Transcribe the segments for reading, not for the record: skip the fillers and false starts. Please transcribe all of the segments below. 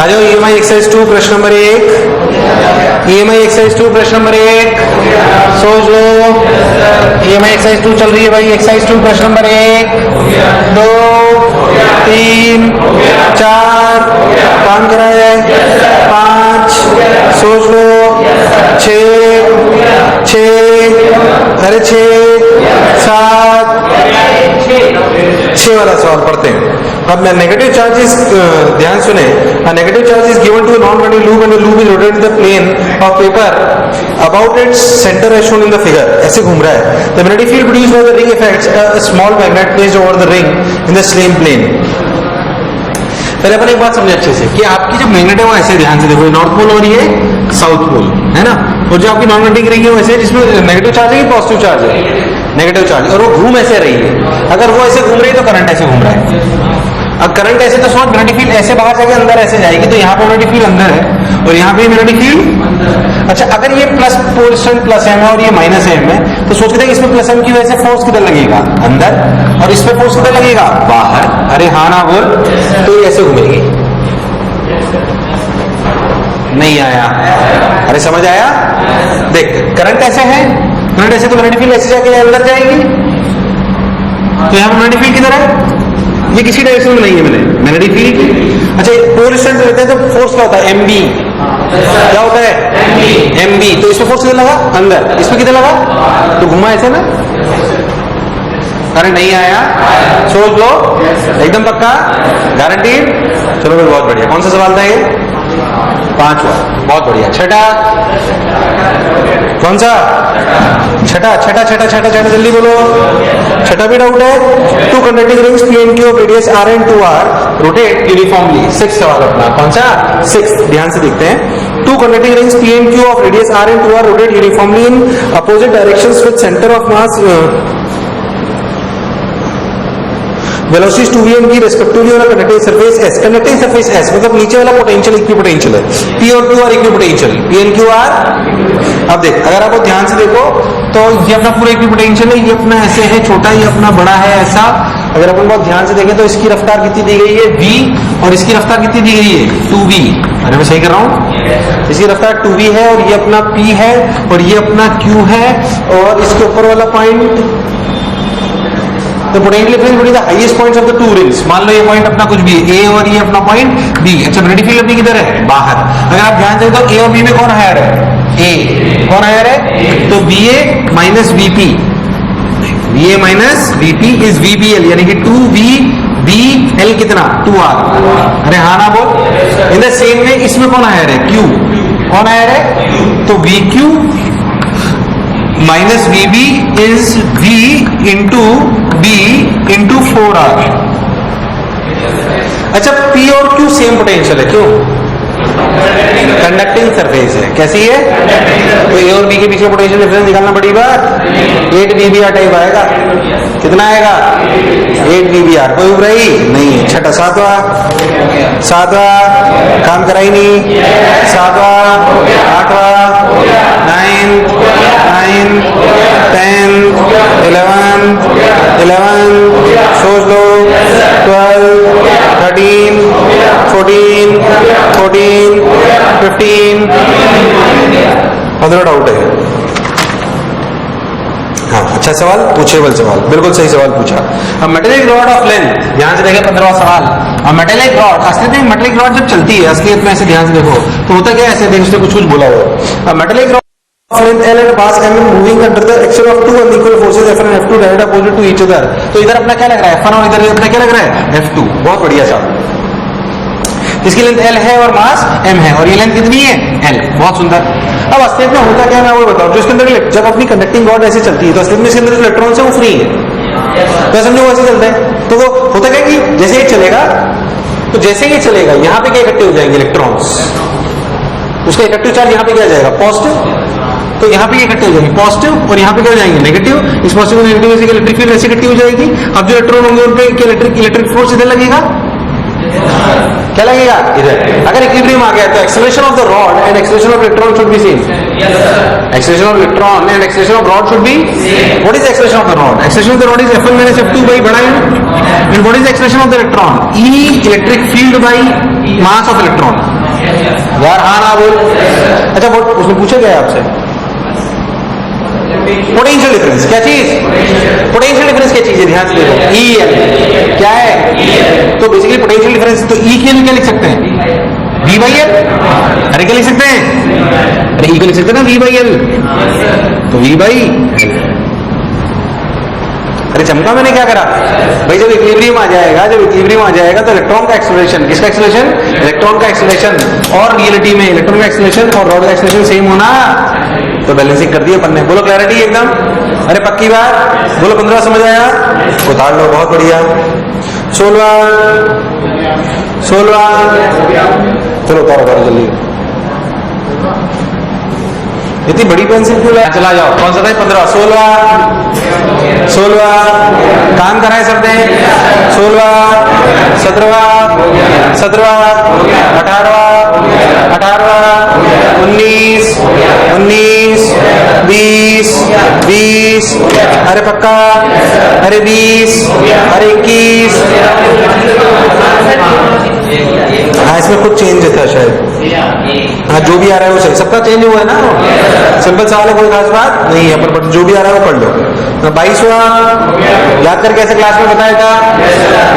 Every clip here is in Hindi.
आ जाओ EMI एक्सरसाइज 2 प्रश्न नंबर 1। EMI एक्सरसाइज 2 प्रश्न नंबर 1 सोच लो। EMI एक्सरसाइज 2 चल रही है भाई। एक्सरसाइज 2 प्रश्न नंबर 1 2 3 4 काम करा है 5 सोच लो 6 अरे 6 वाला सवाल पढ़ते हैं। अब नेगेटिव चार्जेस ध्यान सुने। Negative charge is given to non conducting loop and the loop is rotated in the plane of paper about its centre as shown in the figure. ऐसे घूम रहा है। The magnetic field produced by the ring effects a small magnet placed over the ring in the same plane. पहले अपन एक बात समझे अच्छे से कि आपकी जो मैग्नेट है वो ऐसे ध्यान से देखो, नॉर्थ पोल और ये साउथ पोल है ना। और जो आपकी नॉन मैग्नेटिक रिंग है वैसे जिसमें नेगेटिव चार्ज है कि पॉजिटिव चार्ज है? Negative charge. और वो घूम ऐसे रही है। अगर वो ऐसे घूम रही है तो करंट ऐसे घूम रहा है। अब करंट ऐसे तो सोच मैग्नेटिक फील्ड ऐसे बाहर जाके अंदर ऐसे जाएगी, तो यहाँ पे मैग्नेटिक फील्ड अंदर है और यहाँ पे मैग्नेटिक फील्ड। अच्छा, अगर ये प्लस पोर्शन प्लस एम है और ये माइनस एम है तो सोच के इसमें प्लस एम की वजह से फोर्स किधर लगेगा? अंदर। और इस पे फोर्स किधर लगेगा? बाहर। अरे हाँ ना बोल। तो ये ऐसे घूमेगी। नहीं आया? अरे समझ आया? देख करंट ऐसे है, करंट ऐसे तो मैग्नेटिक फील्ड ऐसे जाके अंदर जाएगी। तो यहाँ मैग्नेटिक फील्ड किधर है? ये किसी डायरेक्शन में नहीं है मैग्नेटिक फील्ड। अच्छा, पोल स्ट्रेंथ लेते हैं तो फोर्स क्या होता है? एमबी। क्या होता है? एमबी। तो इसमें फोर्स किधर लगा? अंदर। इसमें किधर लगा? तो घुमा ऐसे ना। अरे नहीं आया? सोच लो। एकदम पक्का? गारंटीड? चलो फिर बहुत बढ़िया। कौन सा सवाल था ये? 5वां। बहुत बढ़िया। छठा कौन सा? छठा जल्दी बोलो। छठा भी डाउट है। 2 conducting rings P and Q of radius R and 2R rotate uniformly। 6 सवाल अपना। कौन सा? 6। ध्यान से देखते हैं। 2 conducting rings P and Q of radius R and 2R rotate uniformly in opposite directions with center of mass velocities 2v and v respectively on a conducting surface S। conducting surface S मतलब नीचे वाला पोटेंशियल इक्विपोटेंशियल है। P और Q are equipotential. P and Q are. अब देख, अगर आपको ध्यान से देखो तो ये अपना पूरा इक्विपोटेंशियल है। ये अपना ऐसे है छोटा, ये अपना बड़ा है ऐसा। अगर अपन बहुत ध्यान से देखें तो इसकी रफ्तार कितनी दी गई है? v। और इसकी रफ्तार कितनी दी गई है? 2v। अरे मैं सही कर रहा हूँ? इसकी रफ्तार 2v है और ये अपना p है और ये अपना q है और इसके ऊपर वाला पॉइंट तो potential difference between the highest points of the 2 rings. मान लो ये पॉइंट अपना कुछ भी है A और ये अपना पॉइंट B। अच्छा, मैग्नेटिक फील्ड अपनी किधर है? बाहर। अगर आप ध्यान दें तो A और B में कौन हायर है? A। कौन हायर है? तो BA minus VP। BA minus VP is VBL यानी कि 2VBL कितना? 2R। अरे हाँ ना बोल। इन द सेम वे इसमें कौन हायर है? Q। कौन हायर है? तो VQ minus VB is V into B into 4R। अच्छा, P और Q सेम पोटेंशियल है। क्यों? कंडक्टिंग सरफेस है। कैसी है? तो A और B के बीच में पोटेंशियल डिफरेंस निकालना बड़ी बात। 8 VBR टाइप आएगा। कितना आएगा? 8 VBR। कोई उब रही नहीं है। छठा सातवां काम कराई नहीं। 7वां 8वां 9 10 11 सोच लो 12 13 14 15 15 डाउट है। हाँ, अच्छा सवाल, पूछेबल सवाल, बिल्कुल सही सवाल पूछा। अब मेटेलिक रॉड ऑफ लेंथ, ध्यान से देखें 15वां सवाल। अब मेटेलिक रॉड, असलियत में मेटेलिक रॉड जब चलती है असलियत में ऐसे ध्यान से देखो तो होता क्या है? ऐसे देखो, उसने कुछ बोला हुआ। अब metallic rod length L and mass M moving under the action of 2 unequal forces F1 and F2 direct opposite to each other। तो इधर अपना क्या लग रहा है? F1 और इधर अपना क्या लग रहा है? F2। बहुत बढ़िया साहब। इसकी लेंथ L है और मास M है और ये लेंथ कितनी है? L। बहुत सुंदर। अब अस्तित्व में होता क्या है मैं वो बताऊं। जो इसके अंदर जब अपनी कंडक्टिंग रॉड ऐसे चलती है तो अस्तित्व में इसके अंदर जो इलेक्ट्रॉन है वो फ्री है। तो समझो वैसे चलता है तो वो होता क्या कि जैसे ये चलेगा तो जैसे ये चलेगा यहाँ पे क्या इकट्ठे हो जाएंगे? इलेक्ट्रॉन्स। उसका इफेक्टिव चार्ज यहाँ पे क्या जाएगा? पॉजिटिव। तो यहाँ पे इकट्ठे हो जाएंगे पॉजिटिव और यहाँ पे क्या हो जाएंगे? नेगेटिव। इस पॉजिटिव नेगेटिव से इलेक्ट्रिक फील्ड ऐसे इकट्ठी हो जाएगी। अब जो इलेक्ट्रॉन होंगे उन पे इलेक्ट्रिक फोर्स इधर लगेगा क्या लगेगा इधर? अगर इक्विलिब्रियम आ गया तो acceleration of the rod and acceleration of electron should be same. Acceleration of electron and acceleration of rod should be. What is acceleration of the rod? Acceleration of the rod is F1 minus F2 by बड़ा U. And what is acceleration of the electron? E electric field by mass of electron. यार हाँ ना बोल. अच्छा वो उसने पूछा क्या आपसे? Potential difference. क्या चीज? पोटेंशियल डिफरेंस क्या चीज है? ध्यान से देखो. E क्या है? तो बेसिकली पोटेंशियल डिफरेंस तो E के लिए क्या लिख सकते हैं? V by L. अरे क्या लिख सकते हैं? अरे E को लिख सकते हैं ना V by L. तो V by L. अरे चमका मैंने क्या करा भाई? जब इक्विलिब्रियम आ जाएगा, जब इक्विलिब्रियम आ जाएगा तो इलेक्ट्रॉन का एक्सेलरेशन, किसका एक्सेलरेशन? इलेक्ट्रॉन का एक्सेलरेशन. और रियलिटी में इलेक्ट्रॉन का एक्सेलरेशन और रॉड का एक्सेलरेशन सेम होना. तो बैलेंसिंग कर दिया अपन ने. बोलो क्लैरिटी एकदम. अरे पक्की बात. बोलो 15 समझ आया? उतार लो. बहुत बढ़िया. 16 चलो उतारो जल्दी. इतनी बड़ी पेंसिल क्यों लाया? चला जाओ. कौन सा था? 15 16 काम कराए सर ने. 16 17 18 19 20 अरे पक्का. अरे 20 अरे 21. हाँ इसमें कुछ चेंज था शायद. हाँ जो भी आ रहा है वो सही. सबका चेंज हुआ है ना. सिंपल सवाल है, कोई खास बात नहीं है. पर जो भी आ रहा है वो पढ़ लो. 22वां याद करके ऐसे क्लास में बताया था.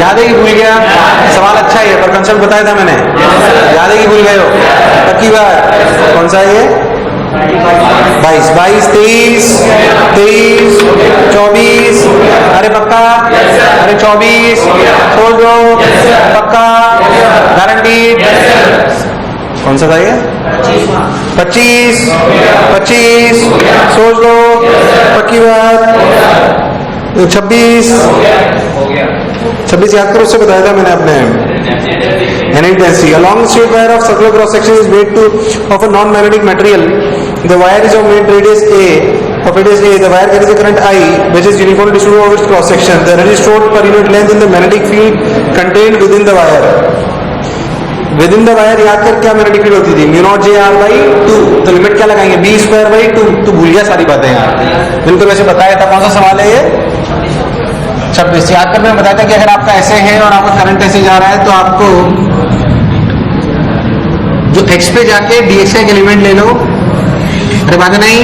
याद है कि भूल गया? सवाल अच्छा ही है पर कंसेप्ट बताया था मैंने. याद है कि भूल गए हो? पक्की बात. कौन सा है ये? 22 23 24. अरे पक्का. अरे 24 छोड़ दो. पक्का गारंटी. कौन सा था ये? 25 सोच लो. पक्की बात. 26 याद करो. उससे बताया था मैंने अपने. Magnetic density. A long straight wire of circular cross section is made of a non-magnetic material. The wire is of made radius A. Of radius A, the wire carries a current I, which is uniformly distributed over its cross section. The energy stored per unit length in the magnetic field contained within the wire. Within the wire याद कर क्या मैग्नेटिक फील्ड होती थी? Mu naught J R by 2. तो लिमिट क्या लगाएंगे? b square by 2. तो भूल गया सारी बातें यार. बिल्कुल वैसे बताया था. कौन सा सवाल है ये? 26. याद करने में बताया था कि अगर आपका ऐसे है और आपका करंट ऐसे जा रहा है तो आपको जो x पे जाके dx का एक एलिमेंट ले लो. अरे बात नहीं.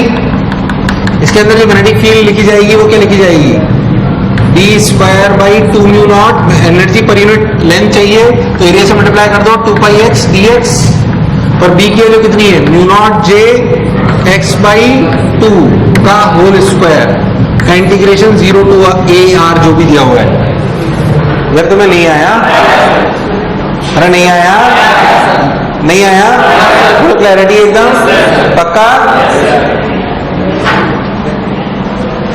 इसके अंदर जो मैग्नेटिक फील्ड लिखी जाएगी वो क्या लिखी जाएगी? b square by 2 mu naught. Energy per unit length चाहिए तो एरिया से मल्टीप्लाई कर दो. 2 पाई x dx. पर b की वैल्यू कितनी है? Mu naught j x by 2 का होल स्क्वायर का इंटीग्रेशन 0 to a r जो भी दिया हुआ है. अगर तुम्हें नहीं आया? अरे नहीं आया? नहीं आया? तो क्लैरिटी एकदम पक्का.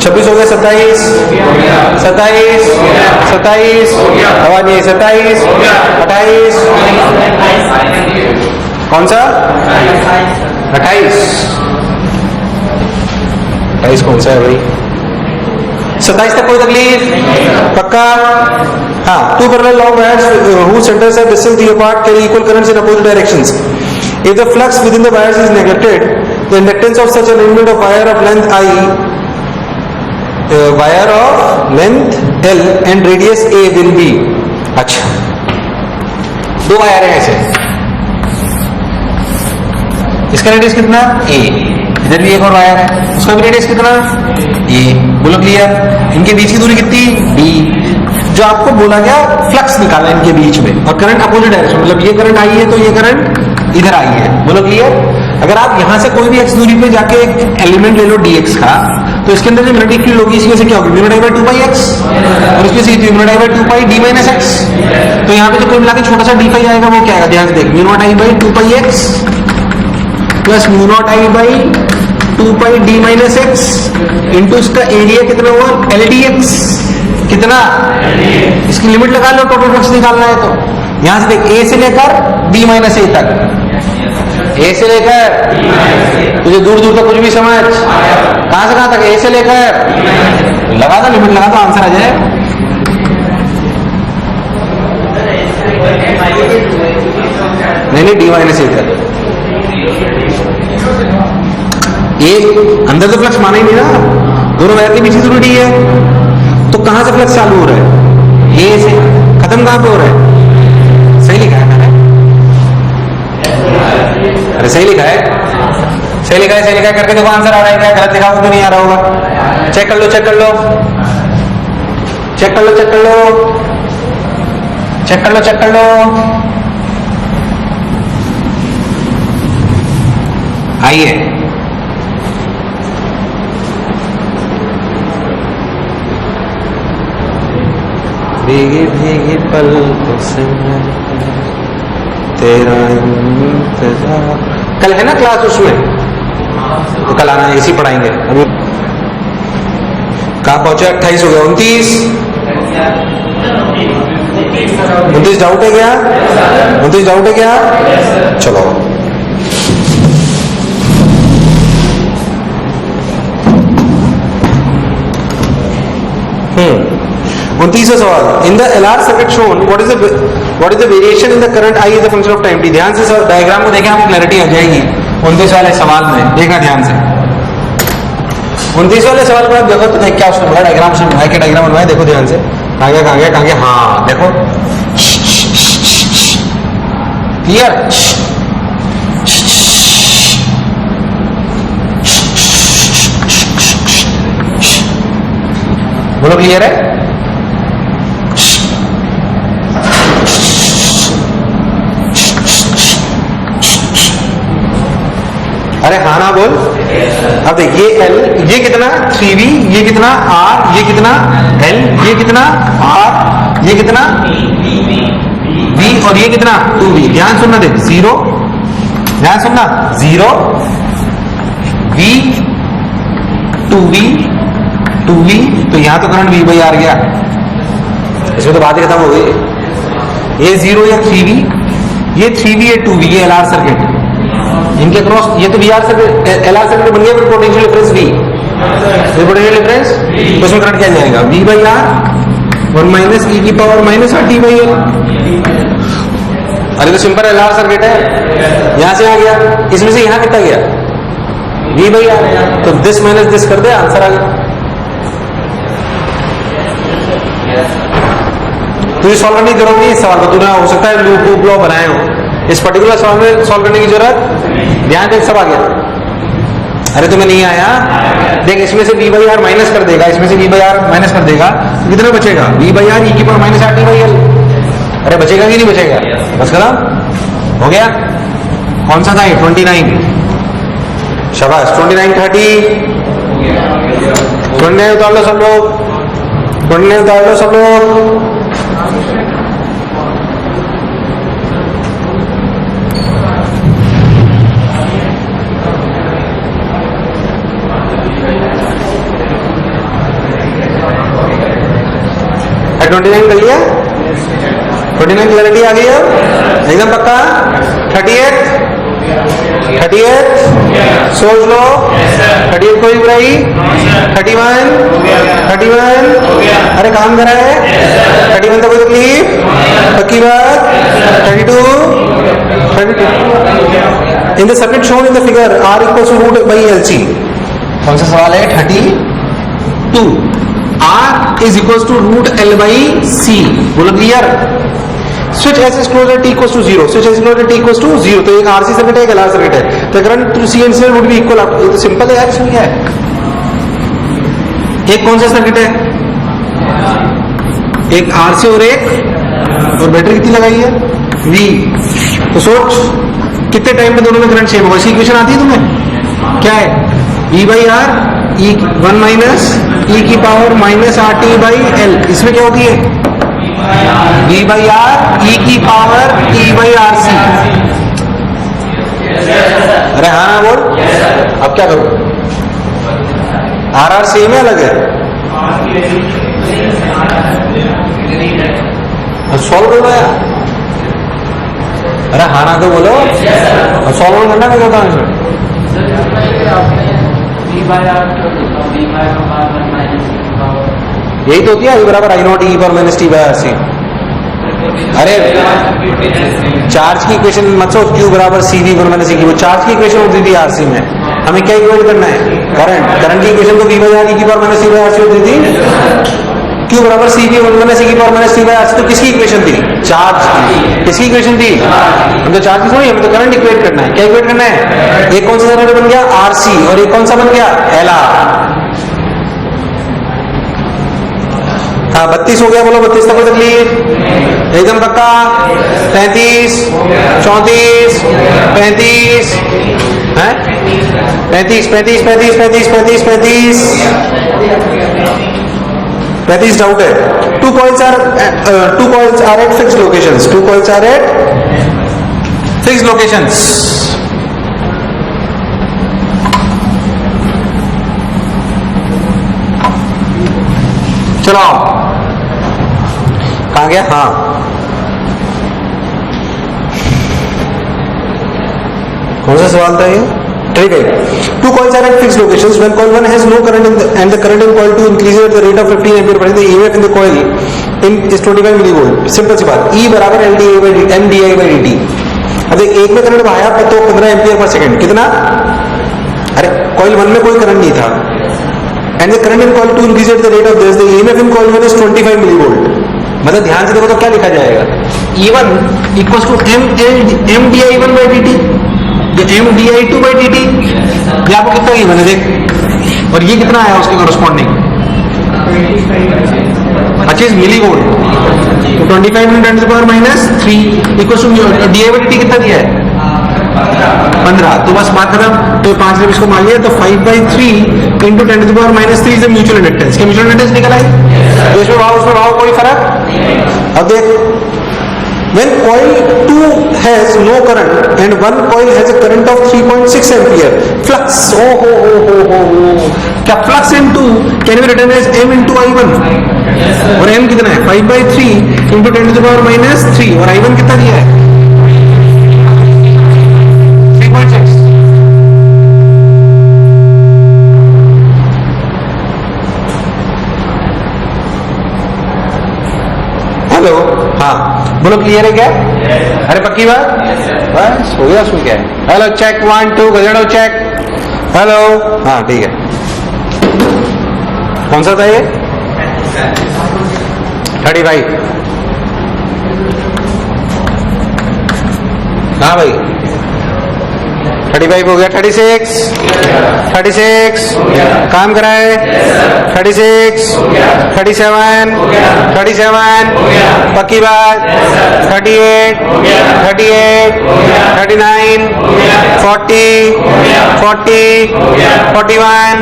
26 हो गया. 27 आवाज नहीं. 27 28. कौन सा? 28 कौन सा है भाई? 27 तक कोई तकलीफ? पक्का. हाँ. 2 parallel long wires whose centers are distantly apart carry equal currents in opposite directions. If the flux within the wires is neglected, the inductance of such an element of wire of length L and radius A will be. अच्छा 2 वायर है ऐसे. इसका रेडियस कितना? A. इधर भी एक और वायर है, उसका भी रेडियस कितना? A. बोलो क्लियर. इनके बीच की दूरी कितनी? D. जो आपको बोला गया फ्लक्स निकाला इनके बीच में और करंट अपोजिट डायरेक्शन. मतलब ये करंट आई है तो ये करंट इधर आई है. बोलो क्लियर. अगर आप यहां से कोई भी x दूरी पे जाके एक एलिमेंट ले लो dx का तो इसके अंदर जो मैग्नेटिक फील्ड होगी इसकी वजह से क्या होगी? Mu not I by 2 pi x और इसकी वजह से mu not I by 2 pi d minus x. तो यहाँ पे जो कोई मिला के छोटा सा d फाई आएगा वो क्या आएगा? ध्यान से देख. Mu not I by 2 pi x plus mu not I by 2 pi d minus x into इसका एरिया कितना हुआ? LDX. कितना? इसकी लिमिट लगा लो. टोटल फ्लक्स निकालना है तो यहां से देख. A से लेकर B माइनस A तक. A से लेकर तुझे दूर दूर तक कुछ भी समझ. कहां से कहां तक? A से लेकर लगा दो. लिमिट लगा दो. आंसर आ जाए. नहीं डी माइनस ए था। ये अंदर तो फ्लक्स माना ही नहीं ना, दोनों वायर के पीछे जरूर डी है, तो कहां से फ्लक्स चालू हो रहा है? ये से खत्म कहां पे हो रहा है? सही लिखा है मैंने? अरे सही लिखा है, सही लिखा है, सही लिखा है करके देखो आंसर आ रहा है क्या? गलत लिखा हो तो नहीं आ रहा होगा। चेक कर लो, चेक कर लो, चेक कर लो, चेक कर लो, चेक कर लो, चेक कर लो। आइए, भीगे भीगे पल से तेरा इंतजार। कल है ना क्लास उसमें, तो कल आना, इसी पढ़ाएंगे। अभी कहाँ पहुंचे? 28 हो गया, 29 डाउट है क्या? 29 डाउट है क्या? चलो, उनतीसवां सवाल। In the LR circuit shown what is the variation in the current I as a function of time T. ध्यान से डायग्राम को देखें, आपको क्लैरिटी आ जाएगी 29 वाले सवाल में। देखना ध्यान से, 29 वाले सवाल को आप देखो तो देख क्या उसने बोला, डायग्राम से बनाया, क्या डायग्राम बनवाया, देखो ध्यान से। कहाँ गया, कहाँ गया, कहाँ गया? हाँ देखो, क्लियर? बोलो क्लियर है? अरे हाँ ना बोल। अब देख, ये L, ये कितना 3V, ये कितना R, ये कितना L, ये कितना R, ये कितना V, और ये कितना 2V। ध्यान सुनना, देख 0, ध्यान सुनना, 0 V 2V 2V, तो यहां तो करंट V बाई R गया, इसमें तो बात ही खत्म हो गई। ये 0 या 3V, ये 3V या 2V, ये LR सर्किट, इनके क्रॉस ये तो VR सर्किट, LR सर्किट बन गया, potential difference V, potential difference, तो इसमें करंट क्या जाएगा? V by R 1 minus e की power minus RT by L। अरे तो सिंपल LR सर्किट है, यहां से आ गया, इसमें से यहां कितना गया? V बाई R, तो दिस माइनस दिस कर दे, आंसर आ गया। तुझे सॉल्व करने की जरूरत नहीं है इस सवाल को, तूने हो सकता है लूप लॉ बनाए हो, इस पर्टिकुलर सवाल में सॉल्व करने की जरूरत। ध्यान देख, सब आ गया। अरे तुम्हें नहीं आया, देख इसमें से V बाई आर माइनस कर देगा, इसमें से V बाई आर माइनस कर देगा, तो कितना बचेगा? V बाई आर ई की power minus RT by L। अरे बचेगा कि नहीं बचेगा? बस खत्म हो गया। कौन सा था ये? 29, शाबाश। 29 30, 29 उतार लो सब लोग, 29 उतार लो सब लोग। है 29 कर लिया? 29 क्लैरिटी आ गई है एकदम पक्का? 38 सोच लो, 38 कोई बुराई? 31 अरे काम करा है, 31 तो कोई तकलीफ? पक्की बात? 32 in the circuit shown in the figure R equals to root by LC। कौन सा सवाल है? 32। R is equals to root L by C। बोलो clear? Switch S is closed at T equals to 0, switch S is closed at T equals to 0, तो एक RC सर्किट है, एक LR सर्किट है, तो current through C and C would be equal. ये तो सिंपल है यार, इसमें क्या है? एक कौन सा सर्किट है? एक RC और एक, और बैटरी कितनी लगाई है? V। तो सोच कितने टाइम में दोनों में करंट सेम होगा? इक्वेशन आती है तुम्हें? क्या है? V by R E 1 minus E की power minus RT by L। इसमें क्या होती है? V बाई आर ई की पावर T बाई RC। अरे हाँ ना बोल। अब क्या करूं? RR सेम है, अलग है? सॉल्व करो यार। अरे हाँ ना तो बोलो, सॉल्व करना मैं कहता हूँ। यही तो होती है, बराबर I नॉट ई पर minus T by R C. अरे चार्ज की इक्वेशन मत सोच, Q बराबर CV1 माइनस C की, वो चार्ज की इक्वेशन होती थी आरसी में। हमें क्या इक्वेट करना है? करंट की इक्वेशन तो V बाई आर ई की power minus C by R C होती थी। Q बराबर CV1 माइनस C की power minus C by R C, तो किसकी इक्वेशन थी? चार्ज की। किसकी इक्वेशन थी? हम तो चार्ज की थोड़ी, हमें तो करंट इक्वेट करना है। क्या इक्वेट करना है? एक कौन सा करंट बन गया? RC, और एक कौन सा बन गया? LR। हाँ 32 हो गया, बोलो 32 तक कोई तकलीफ? एकदम पक्का? 33, 34, 35 है? 35 डाउट है। Two coils are at fixed locations. Two coils are at fixed locations. चलो कहाँ गया? हाँ कौन सा सवाल था ये? ठीक है। Two coils are at fixed locations. When coil 1 has no current and the current in coil 2 increases at the rate of 15 ampere per second, the EMF in the coil is 25 millivolt. Simple सी बात, E बराबर MDI by dt। अब एक में करंट बहाया तो 15 एम्पियर पर सेकंड, कितना? अरे कॉइल 1 में कोई करंट नहीं था, and the current in coil 2 increases at the rate of this, the EMF in coil 1 is 25 millivolt। मतलब ध्यान से देखो तो क्या लिखा जाएगा? E1 equals to MDI1 by dt, MDI2 by dt। ये आपको कितना E1 है देख, और ये कितना आया उसके कॉरेस्पॉन्डिंग? 25 मिलीवोल्ट। तो 25 × 10⁻³ equals to DI by dt कितना दिया है? 15। तो बस बात खत्म। तो 5 जब इसको मान लिया तो 5/3 × 10⁻³ इज द म्यूचुअल इंडक्टेंस। क्या म्यूचुअल इंडक्टेंस निकल आई? तो इसमें भाव कोई फर्क? अब देख, when coil 2 has no current and one coil has a current of 3.6 ampere, flux, क्या flux M2 can be written as M into I1, और M कितना है? 5/3 × 10⁻³ और I1 कितना दिया है? 3.6। हेलो, हाँ बोलो, क्लियर है क्या? अरे पक्की बात? बस हो गया, उसमें क्या है? हेलो चेक 1 2 गजड़ो चेक। हेलो, हाँ ठीक है। कौन सा था ये? 35। हाँ भाई 35 हो गया। 36 काम कराए। 36 37 पक्की बात। 38 39 40 41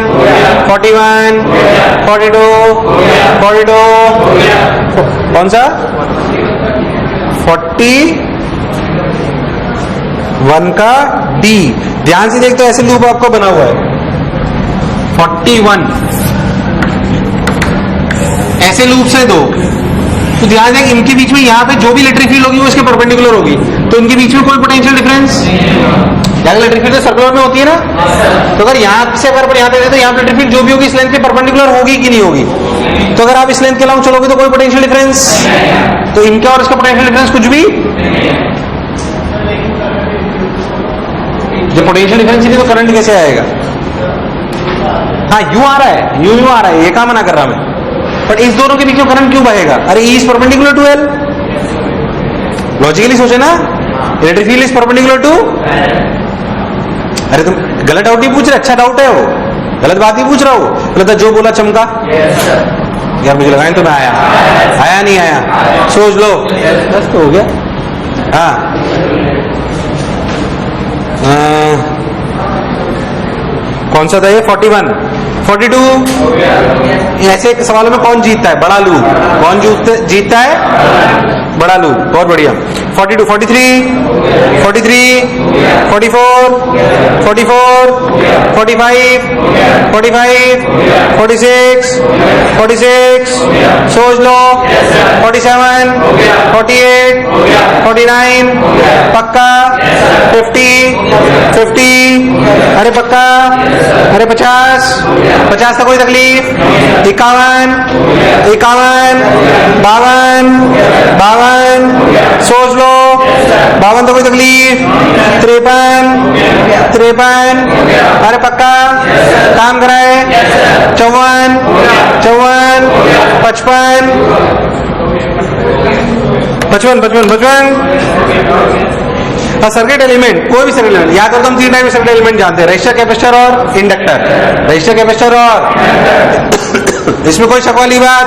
42 कौन सा? 41 का डी। ध्यान से देख तो ऐसे लूप आपका बना हुआ है 41, ऐसे लूप से दो। तो ध्यान दें इनके बीच में यहाँ पे जो भी इलेक्ट्रिक फील्ड होगी वो इसके परपेंडिकुलर होगी, तो इनके बीच में कोई पोटेंशियल डिफरेंस? इलेक्ट्रिक फील्ड तो सर्कुलर में होती है ना, तो अगर यहाँ से अगर यहाँ पे तो यहाँ पे इलेक्ट्रिक फील्ड जो भी होगी इस लेंथ के परपेंडिकुलर होगी कि नहीं होगी? तो अगर आप इस लेंथ के अलाउंग चलोगे तो कोई पोटेंशियल डिफरेंस, तो इनका और इसका पोटेंशियल डिफरेंस कुछ भी। जब पोटेंशियल डिफरेंस नहीं तो करंट कैसे आएगा? हाँ यूं आ रहा है, यूं आ रहा है, ये काम मना कर रहा मैं, बट इस दोनों के बीच में करंट क्यों बहेगा? अरे E is perpendicular to L। Logically सोचे ना, electric field is perpendicular to. अरे तुम गलत डाउट नहीं पूछ रहे, अच्छा डाउट है वो, गलत बात ही पूछ रहा हो। गलत जो बोला चमका यार, मुझे लगाए तो मैं आया नहीं आया, सोच लो बस तो हो गया। हाँ कौन सा था ये? 41 42। ऐसे सवालों में कौन जीतता है? बड़ा लूप। कौन जीतता है? बड़ा लूप। बहुत बढ़िया। 42 43 43 44 44 45 45 46 46 सोच लो 47 48 49 पक्का 50 50 अरे पक्का अरे 50 50 का कोई तकलीफ 51 51 52 52 सोच लो। 52 तो कोई तकलीफ, 53, अरे पक्का काम कराए, 54, 55, 55। सर्किट एलिमेंट, कोई भी सर्किट एलिमेंट याद करो, हम 3 टाइप के सर्किट एलिमेंट जानते हैं, रजिस्टर, कैपेसिटर और इंडक्टर। रजिस्टर, कैपेसिटर और इसमें कोई शक वाली बात।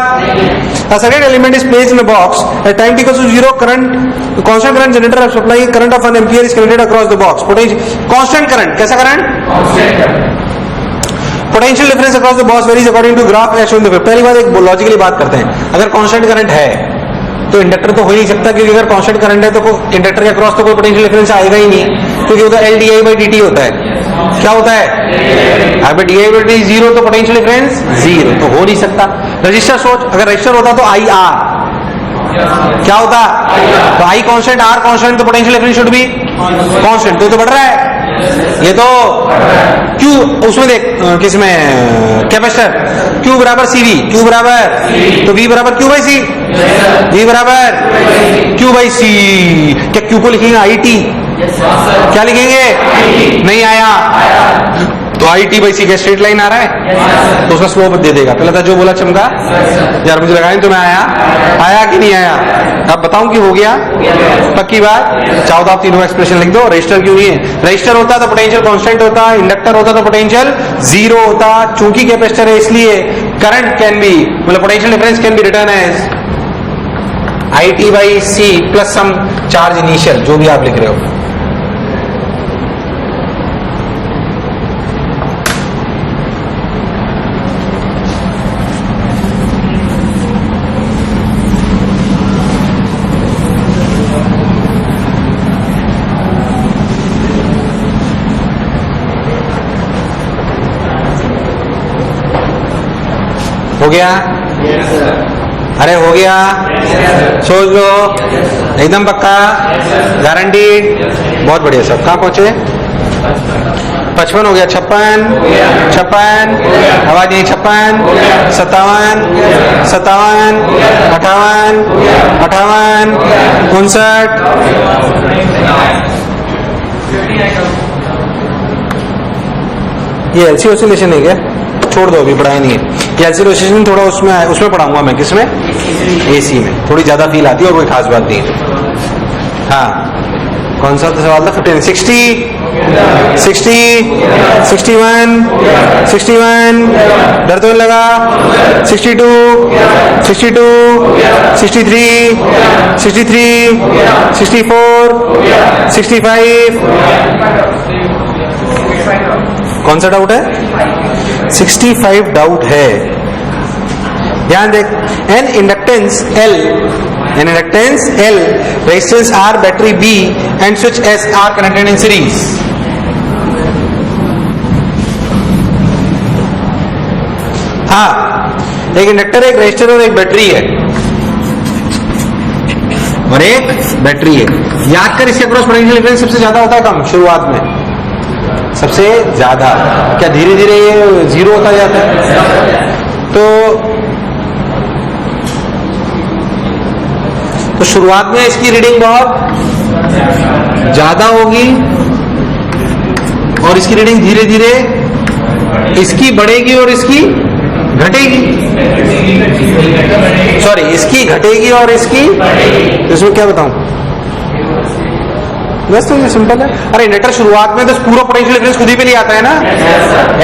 A circuit element is placed in a box at time equals to 0 current, constant current generator of supply current of 1 ampere is connected across the box. Potential constant current, कैसा current? Potential difference across the box varies according to graph as shown in the figure। पहली बात एक लॉजिकली बात करते हैं, अगर कांस्टेंट करंट है तो इंडक्टर तो हो ही नहीं सकता, क्योंकि अगर कांस्टेंट करंट है तो इंडक्टर के अक्रॉस तो कोई पोटेंशियल डिफरेंस आएगा ही नहीं, क्योंकि वो तो L D I by D T होता है। क्या होता है? अगर D I by D zero तो पोटेंशियल डिफरेंस जीरो, तो हो नहीं सकता। रजिस्टर सोच, अगर रजिस्टर होता तो आई आर क्या होता? तो आई कांस्टेंट, आर कांस्टेंट, तो potential difference should be constant, तो बढ़ रहा है ये तो। क्यू उसमें देख, किसमें कैपेसिटर, क्यू बराबर सी वी, क्यू बराबर तो वी बराबर क्यू बाई सी, वी बराबर क्यू बाई सी। क्या क्यू को लिखेंगे आई टी? क्या लिखेंगे? नहीं आया तो आई टी बाई सी का स्ट्रेट लाइन आ रहा है तो उसका स्लोप दे देगा। पहले था जो बोला चमका यार मुझे लगा तो मैं आया कि नहीं आया। अब बताऊं कि हो गया पक्की बात। चाहो तो आप तीनों एक्सप्रेशन लिख दो। रजिस्टर क्यों नहीं है? रजिस्टर होता तो पोटेंशियल कांस्टेंट होता, इंडक्टर होता तो पोटेंशियल जीरो होता। चूंकि कैपेसिटर है इसलिए करंट कैन बी, मतलब potential difference can be return as I T by C plus some charge initial, जो भी आप लिख रहे हो। हो गया? अरे हो गया? सोच लो, एकदम पक्का, गारंटीड। बहुत बढ़िया। सब कहाँ पहुंचे? 55 हो गया, 56, आवाज नहीं, 56, 57, 58, 59, ये एलसी ऑसिलेशन है क्या? छोड़ दो, अभी पढ़ाई नहीं है। एलसी ऑसिलेशन थोड़ा उसमें पढ़ाऊंगा मैं। किसमें? एसी में थोड़ी ज्यादा फील आती है और कोई खास बात नहीं है। हाँ, कौन सा सवाल था? 15, 60, 61, 61, डर तो नहीं लगा? 62, 63, 64, 65। कौन सा डाउट है? 65 डाउट है। ध्यान देख, an inductance L, resistance R, battery B and switch S are connected in series. हाँ, एक इंडक्टर, एक रेजिस्टर और एक बैटरी है, और एक बैटरी है। याद कर, इसके अक्रॉस पोटेंशियल डिफरेंस सबसे ज्यादा होता है कम, शुरुआत में सबसे ज्यादा। क्या धीरे धीरे ये जीरो होता जाता है? तो शुरुआत में इसकी रीडिंग बहुत ज्यादा होगी और इसकी रीडिंग धीरे धीरे इसकी बढ़ेगी और इसकी घटेगी। सॉरी, इसकी घटेगी और इसकी, इसमें क्या बताऊं? बस तो ये सिंपल है। अरे इंडक्टर शुरुआत में तो पूरा पोटेंशियल डिफरेंस खुद ही पे नहीं आता है ना,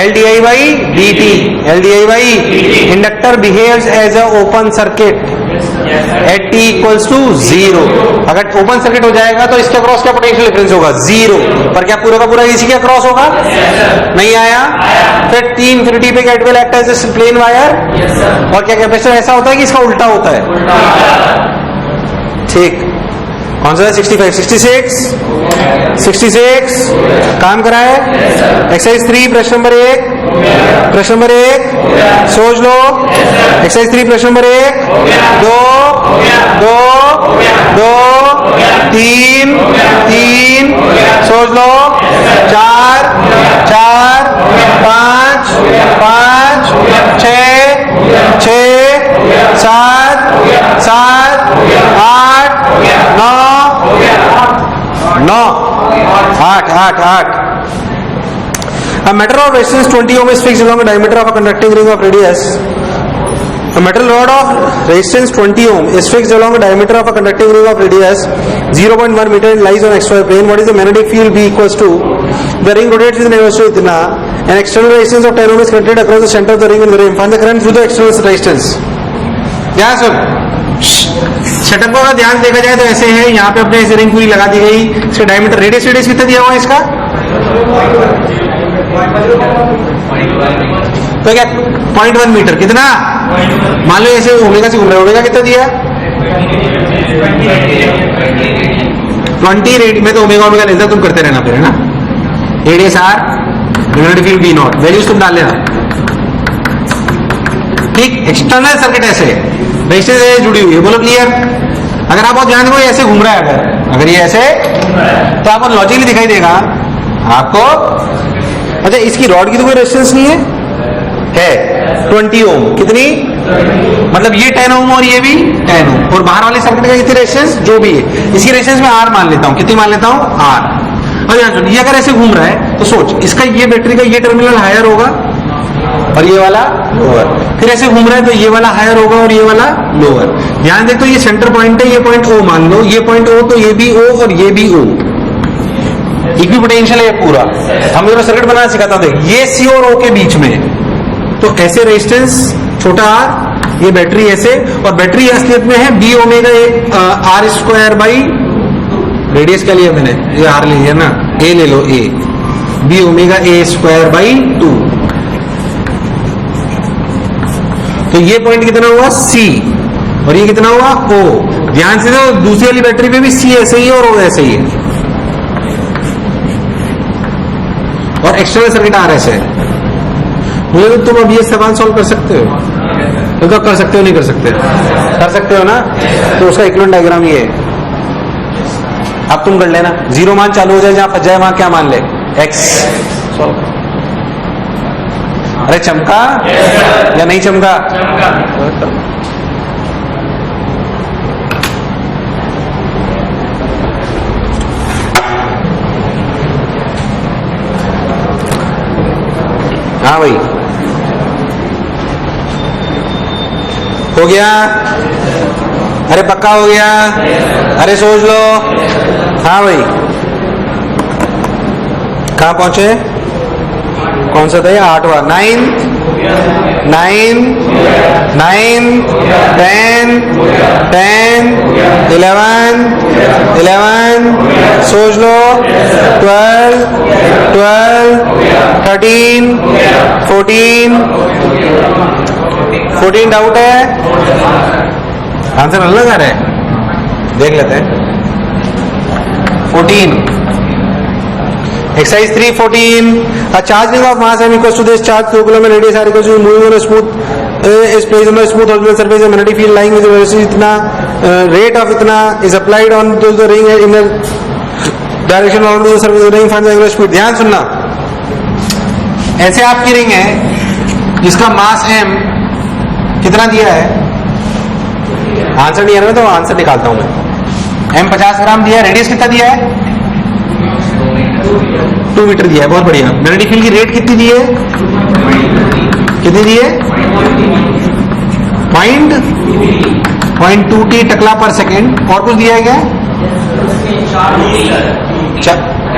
L D I by D T, L D I by. Inductor behaves as a open circuit at T equals to zero. अगर ओपन सर्किट हो जाएगा तो इसके अक्रॉस क्या पोटेंशियल डिफरेंस होगा? जीरो। पर क्या पूरा का पूरा इसी के अक्रॉस होगा? नहीं आया। फिर T इंफिनिटी पे gate will act as a plain wire. और क्या कैपेसिटर ऐसा होता है कि इसका उल्टा होता है? ठीक। कौन सा है? 65, 66 काम कराए। एक्सरसाइज 3 प्रश्न नंबर 1, सोच लो। एक्सरसाइज 3 प्रश्न नंबर 1, 2, 3, सोच लो। 4, 5, 6, 7, 8, 9, metal rod resistance 20 ohm is fixed along the diameter of a conducting ring of radius. A metal rod of resistance 20 ohm is fixed along the diameter of a conducting ring of radius 0.1 meter and lies on xy plane. What is the magnetic field B equals to? The ring rotates with an velocity इतना. An external resistance of 10 ohm is connected across the center of the ring and the ring. Find the current through the external resistance. ध्यान सुन. सेटअप का ध्यान देखा जाए तो ऐसे है, यहाँ पे अपने ऐसे रिंग पूरी लगा दी गई. इसका डायमीटर रेडियस कितना दिया हुआ है इसका? तो क्या 0.1 मीटर कितना? मान लो ऐसे ओमेगा से घूम रहा है, ओमेगा कितना दिया? 20 रेडियस में तो ओमेगा ओमेगा लेता तुम करते रहना फिर, है ना. Radius R, magnetic field B nought, values तुम डाल लेना. ठीक. एक्सटर्नल सर्किट ऐसे रेजिस्टेंस से जुड़ी हुई है. बोलो क्लियर. अगर आप बहुत ध्यान दो ऐसे घूम रहा है, अगर ये ऐसे तो आपको लॉजिकली दिखाई देगा आपको. अच्छा, इसकी रॉड की तो कोई रेजिस्टेंस नहीं है 20 ओम. कितनी? मतलब ये 10 ओम और ये भी 10 ओम. और बाहर वाले सर्किट का कितनी रेजिस्टेंस जो भी है, इसकी रेजिस्टेंस में आर मान लेता हूं. कितनी मान लेता हूं? आर. और ध्यान, ये अगर ऐसे घूम रहा है तो सोच, इसका ये बैटरी का ये टर्मिनल हायर होगा और ये वाला लोअर. फिर ऐसे घूम रहा है तो ये वाला हायर होगा और ये वाला लोअर. ध्यान देख, तो ये सेंटर पॉइंट है, ये पॉइंट ओ मान लो, ये पॉइंट ओ, तो ये भी ओ और ये भी ओ. इक्वी पोटेंशियल है पूरा. हम जब सर्किट बनाना सिखाता हूं, ये सी और ओ के बीच में, तो ऐसे रेजिस्टेंस छोटा आर, ये बैटरी ऐसे, और बैटरी असलियत में है B omega R square by, radius क्या लिया मैंने, ये आर ले लिया ना, ए ले लो, A B omega A square by 2. तो ये पॉइंट कितना हुआ? सी. और ये कितना हुआ? ओ. ध्यान से तो दूसरी वाली बैटरी पे भी सी ऐसे ही है और ओ ऐसे ही है. और एक्सटर्नल सर्किट आर ऐसे है. मुझे तो तुम अब ये सवाल सॉल्व कर सकते हो, तो कर सकते हो, नहीं कर सकते? कर सकते हो ना. तो उसका इक्विवेलेंट डायग्राम ये है. अब तुम कर लेना. 0 मान चालू हो जाए, जहां फंस जाए वहां क्या मान ले? एक्स. अरे चमका या नहीं चमका? हाँ भाई, हो गया? अरे पक्का हो गया? अरे सोच लो. हाँ भाई, कहाँ पहुंचे? कौन सा था ये? 8वां. 9, 10, 11, सोच लो. 12, 13, 14 डाउट है? आंसर अलग आ रहा है, देख लेते हैं. 14. Exercise 3:14. A charge ring of mass m equals to this charge q coulomb and radius r equals to moving on a smooth is placed on a smooth horizontal surface. A magnetic field lying with a velocity इतना rate of इतना is applied on to the ring in a direction along the surface of the ring. Find the angular speed. ध्यान सुनना. ऐसे आपकी रिंग है जिसका मास m कितना दिया है? आंसर नहीं है ना, तो आंसर निकालता हूं मैं. m 50 ग्राम दिया है. रेडियस कितना दिया है? 2 मीटर दिया है. बहुत बढ़िया. मैग्नेटिक फील्ड की रेट कितनी दी है? कितनी दी है? 0.2 t टकला पर सेकेंड. और कुछ दिया है क्या?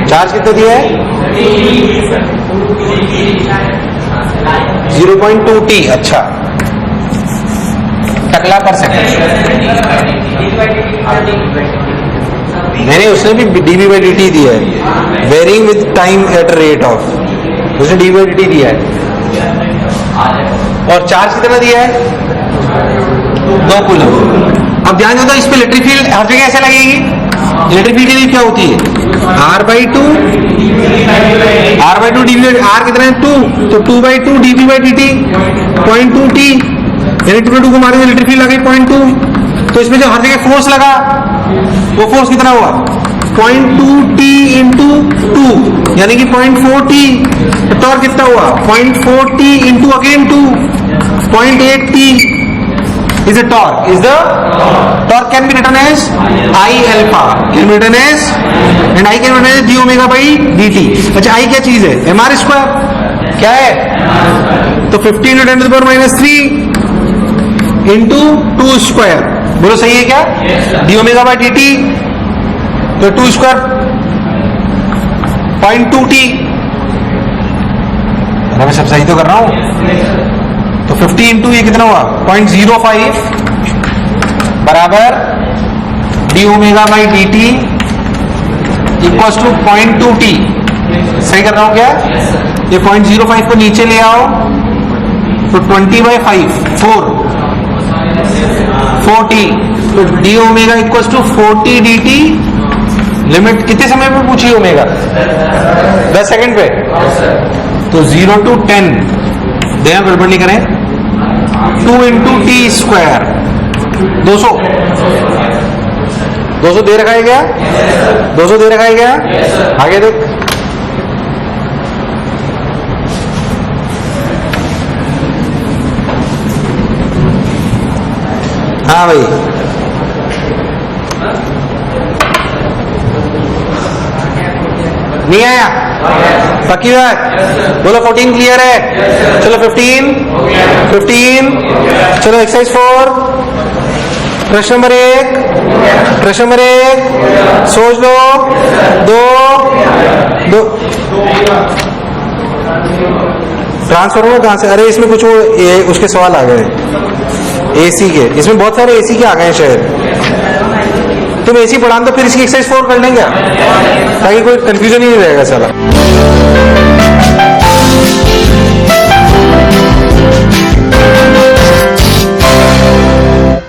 चार्ज कितना दिया है? 0.2 t. अच्छा, टकला पर सेकेंड. नहीं, उसने भी dv by dt दिया है. Varying with time at rate of, उसने dv by dt दिया है. और चार्ज कितना दिया है? 2 कूलम. अब ध्यान दो, इस पे इलेक्ट्रिक फील्ड हर जगह ऐसे लगेगी. इलेक्ट्रिक फील्ड की क्या होती है? r/2 dv. r कितना है? 2. तो 2/2 dv by dt 0.2 t. यानी 2 को मारेंगे, इलेक्ट्रिक फील्ड लगे 0.2. तो इसमें जो हर जगह फोर्स लगा, वो फोर्स कितना हुआ? 0.2 t इंटू 2, यानी कि 0.4 t. टॉर्क कितना हुआ? 0.4 t into again 2, 0.8 t is a torque. Is the torque can be written as I alpha, can be written as, and I can be written as d omega by dt. अच्छा, I क्या चीज है? mr square. क्या है? तो 15 into 10 to the power -3 into 2 square, बोलो सही है क्या? D omega by D T, तो 2 स्क्वायर 0.2t, मैं सब सही तो कर रहा हूं। तो 50 इंटू ये कितना हुआ? 0.05 बराबर D omega by D T equals to 0.2t। सही कर रहा हूं क्या? ये 0.05 को नीचे ले आओ तो 20/5 4t, तो D omega equals to 40 D T. Limit कितने समय पे पूछी ओमेगा? 10 सेकंड पे। तो 0 to 10 देना, गड़बड़ नहीं करें। 2 into t स्क्वायर 200 दे रखा है क्या? 200 दे रखा है क्या? आगे देख, हाँ भाई नहीं आया? पक्की बात? बोलो 14 क्लियर है? चलो 15 चलो एक्सरसाइज 4 प्रश्न नंबर 1 सोच लो। 2 ट्रांसफार्मर कहां से? अरे इसमें कुछ वो उसके सवाल आ गए एसी के, इसमें बहुत सारे एसी के आ गए शायद। तुम एसी पढ़ा दो, फिर इसकी एक्सरसाइज 4 कर लेंगे ताकि कोई कंफ्यूजन ही नहीं रहेगा साला।